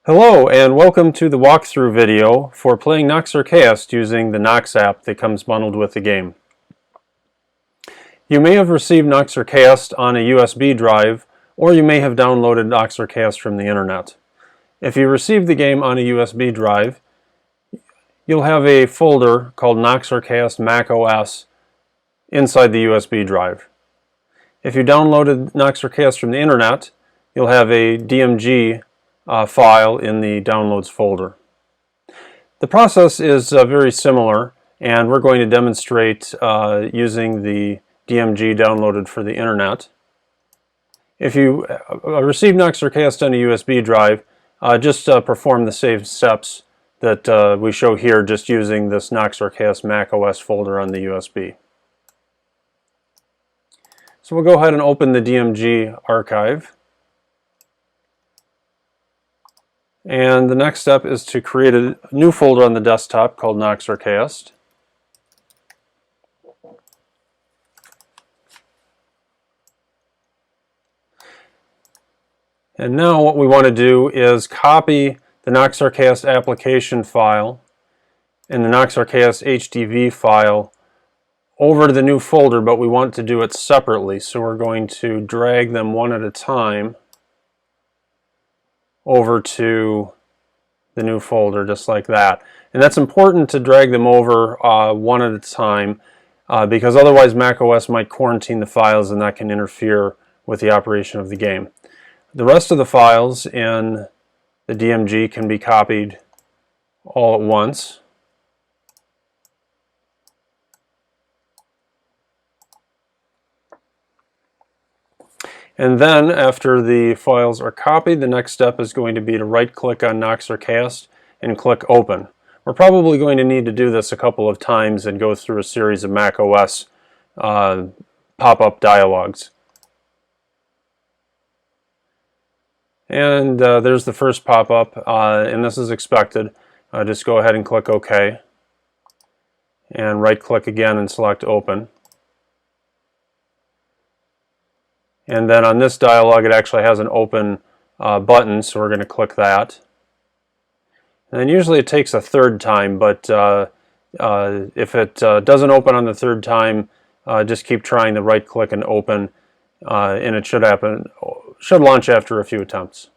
Hello and welcome to the walkthrough video for playing Nox Archaist using the Nox app that comes bundled with the game. You may have received Nox Archaist on a USB drive, or you may have downloaded Nox Archaist from the internet. If you received the game on a USB drive, you'll have a folder called Nox Archaist MacOS inside the USB drive. If you downloaded Nox Archaist from the internet, you'll have a DMG file in the downloads folder. The process is very similar, and we're going to demonstrate using the DMG downloaded for the internet. If you receive Nox Archaist on a USB drive, just perform the same steps that we show here, just using this Nox Archaist macOS folder on the USB. So we'll go ahead and open the DMG archive. And the next step is to create a new folder on the desktop called Nox Archaist. And now what we want to do is copy the Nox Archaist application file and the Nox Archaist HDV file over to the new folder, but we want to do it separately. So we're going to drag them one at a time over to the new folder, just like that. And that's important to drag them over one at a time because otherwise macOS might quarantine the files, and that can interfere with the operation of the game. The rest of the files in the DMG can be copied all at once. And then after the files are copied, the next step is going to be to right-click on Nox Archaist and click Open. We're probably going to need to do this a couple of times and go through a series of macOS pop-up dialogues. And there's the first pop-up, and this is expected. Just go ahead and click OK. And right-click again and select Open. And then on this dialog, it actually has an open button, so we're going to click that. And then usually it takes a third time, but if it doesn't open on the third time, just keep trying the right click and open, and it should launch after a few attempts.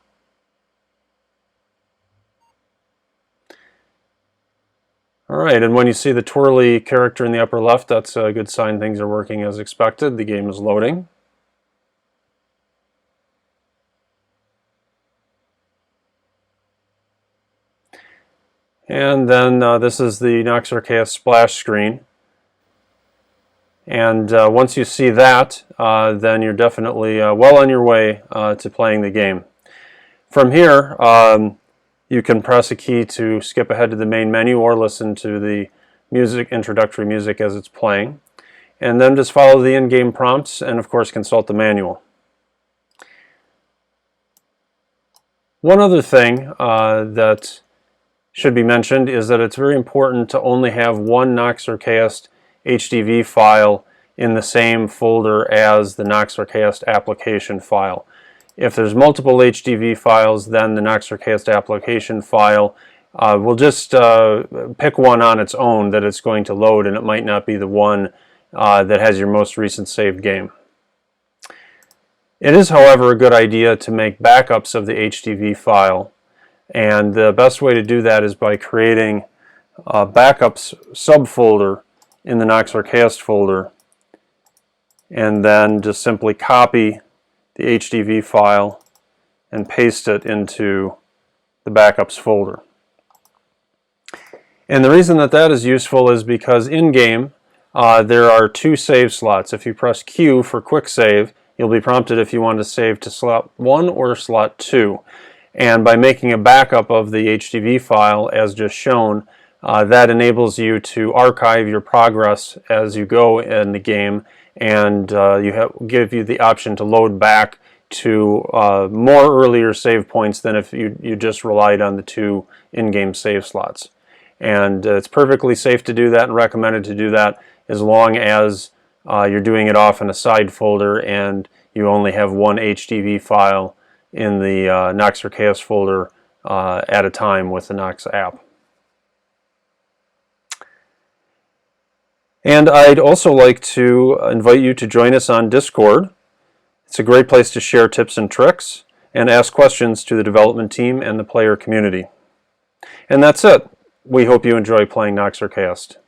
Alright, and when you see the twirly character in the upper left, that's a good sign things are working as expected. The game is loading. And then this is the Nox Archaist splash screen. And once you see that, then you're definitely well on your way to playing the game. From here, you can press a key to skip ahead to the main menu or listen to the introductory music as it's playing. And then just follow the in-game prompts and, of course, consult the manual. One other thing that should be mentioned is that it's very important to only have one Nox Archaist HDV file in the same folder as the Nox Archaist application file. If there's multiple HDV files, then the Nox Archaist application file will just pick one on its own that it's going to load, and it might not be the one that has your most recent saved game. It is, however, a good idea to make backups of the HDV file. And the best way to do that is by creating a backups subfolder in the Nox Archaist folder, and then just simply copy the HDV file and paste it into the backups folder. And the reason that that is useful is because in-game there are two save slots. If you press Q for quick save, you'll be prompted if you want to save to slot 1 or slot 2. And by making a backup of the HDV file, as just shown, that enables you to archive your progress as you go in the game, and give you the option to load back to more earlier save points than if you just relied on the two in-game save slots. And it's perfectly safe to do that and recommended to do that as long as you're doing it off in a side folder and you only have one HDV file in the Nox Archaist folder at a time with the Nox app. And I'd also like to invite you to join us on Discord. It's a great place to share tips and tricks and ask questions to the development team and the player community. And that's it. We hope you enjoy playing Nox Archaist.